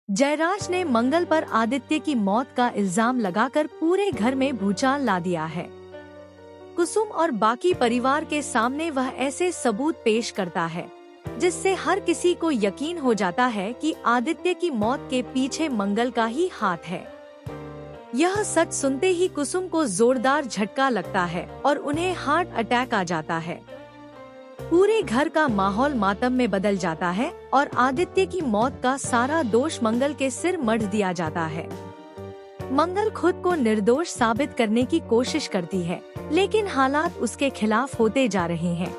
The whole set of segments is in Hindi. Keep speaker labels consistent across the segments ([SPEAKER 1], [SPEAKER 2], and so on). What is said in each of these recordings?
[SPEAKER 1] जयराज ने मंगल पर आदित्य की मौत का इल्जाम लगाकर पूरे घर में भूचाल ला दिया है। कुसुम और बाकी परिवार के सामने वह ऐसे सबूत पेश करता है जिससे हर किसी को यकीन हो जाता है कि आदित्य की मौत के पीछे मंगल का ही हाथ है। यह सच सुनते ही कुसुम को जोरदार झटका लगता है और उन्हें हार्ट अटैक आ जाता है। पूरे घर का माहौल मातम में बदल जाता है और आदित्य की मौत का सारा दोष मंगल के सिर मढ़ दिया जाता है। मंगल खुद को निर्दोष साबित करने की कोशिश करती है, लेकिन हालात उसके खिलाफ होते जा रहे हैं।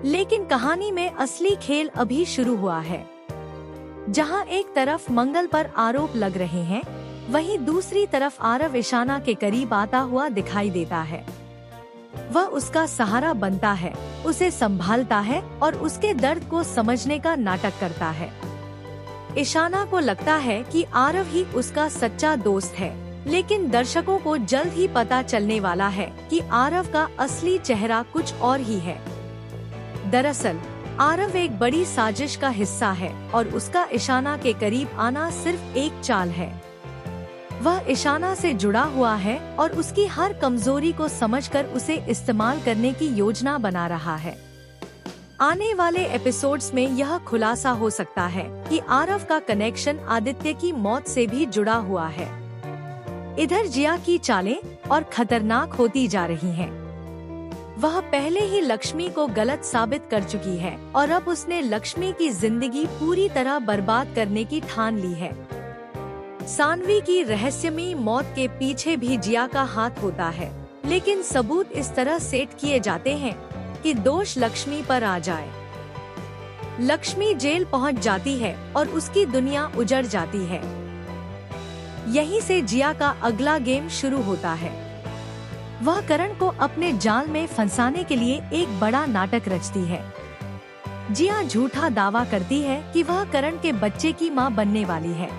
[SPEAKER 1] लेकिन कहानी में असली खेल अभी शुरू हुआ है। जहां एक तरफ मंगल पर आरोप लग रहे हैं, वहीं दूसरी तरफ आरव ईशाना के करीब आता हुआ दिखाई देता है। वह उसका सहारा बनता है, उसे संभालता है और उसके दर्द को समझने का नाटक करता है। ईशाना को लगता है कि आरव ही उसका सच्चा दोस्त है, लेकिन दर्शकों को जल्द ही पता चलने वाला है कि आरव का असली चेहरा कुछ और ही है। दरअसल आरव एक बड़ी साजिश का हिस्सा है और उसका ईशाना के करीब आना सिर्फ एक चाल है। वह ईशाना से जुड़ा हुआ है और उसकी हर कमजोरी को समझकर उसे इस्तेमाल करने की योजना बना रहा है। आने वाले एपिसोड्स में यह खुलासा हो सकता है कि आरव का कनेक्शन आदित्य की मौत से भी जुड़ा हुआ है। इधर जिया की चालें और खतरनाक होती जा रही हैं। वह पहले ही लक्ष्मी को गलत साबित कर चुकी है और अब उसने लक्ष्मी की जिंदगी पूरी तरह बर्बाद करने की ठान ली है। सानवी की रहस्यमयी मौत के पीछे भी जिया का हाथ होता है, लेकिन सबूत इस तरह सेट किए जाते हैं कि दोष लक्ष्मी पर आ जाए। लक्ष्मी जेल पहुंच जाती है और उसकी दुनिया उजड़ जाती है। यहीं से जिया का अगला गेम शुरू होता है। वह करण को अपने जाल में फंसाने के लिए एक बड़ा नाटक रचती है। जिया झूठा दावा करती है कि वह करण के बच्चे की मां बनने वाली है।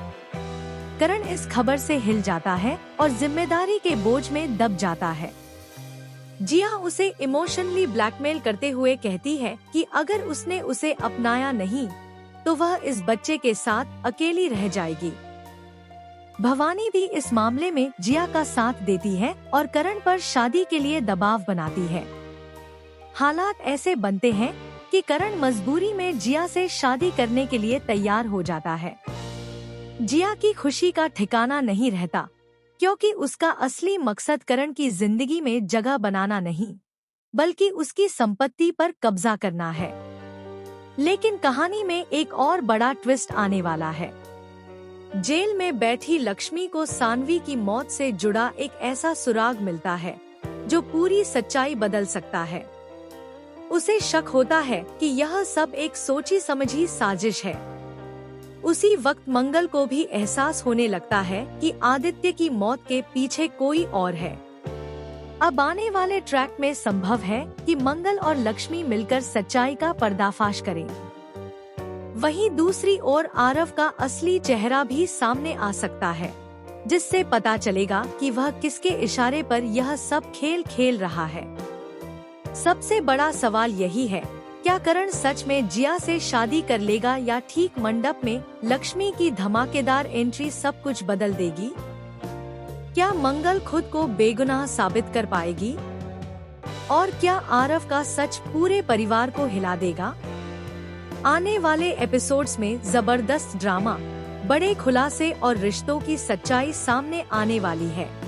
[SPEAKER 1] करण इस खबर से हिल जाता है और जिम्मेदारी के बोझ में दब जाता है। जिया उसे इमोशनली ब्लैकमेल करते हुए कहती है कि अगर उसने उसे अपनाया नहीं तो वह इस बच्चे के साथ अकेली रह जाएगी। भवानी भी इस मामले में जिया का साथ देती है और करण पर शादी के लिए दबाव बनाती है। हालात ऐसे बनते हैं कि करण मजबूरी में जिया से शादी करने के लिए तैयार हो जाता है। जिया की खुशी का ठिकाना नहीं रहता, क्योंकि उसका असली मकसद करण की जिंदगी में जगह बनाना नहीं, बल्कि उसकी संपत्ति पर कब्जा करना है। लेकिन कहानी में एक और बड़ा ट्विस्ट आने वाला है। जेल में बैठी लक्ष्मी को सानवी की मौत से जुड़ा एक ऐसा सुराग मिलता है जो पूरी सच्चाई बदल सकता है। उसे शक होता है कि यह सब एक सोची समझी साजिश है। उसी वक्त मंगल को भी एहसास होने लगता है कि आदित्य की मौत के पीछे कोई और है। अब आने वाले ट्रैक में संभव है कि मंगल और लक्ष्मी मिलकर सच्चाई का पर्दाफाश करें। वहीं दूसरी ओर आरव का असली चेहरा भी सामने आ सकता है, जिससे पता चलेगा कि वह किसके इशारे पर यह सब खेल खेल रहा है। सबसे बड़ा सवाल यही है, क्या करण सच में जिया से शादी कर लेगा या ठीक मंडप में लक्ष्मी की धमाकेदार एंट्री सब कुछ बदल देगी? क्या मंगल खुद को बेगुनाह साबित कर पाएगी? और क्या आरव का सच पूरे परिवार को हिला देगा? आने वाले एपिसोड्स में जबरदस्त ड्रामा, बड़े खुलासे और रिश्तों की सच्चाई सामने आने वाली है।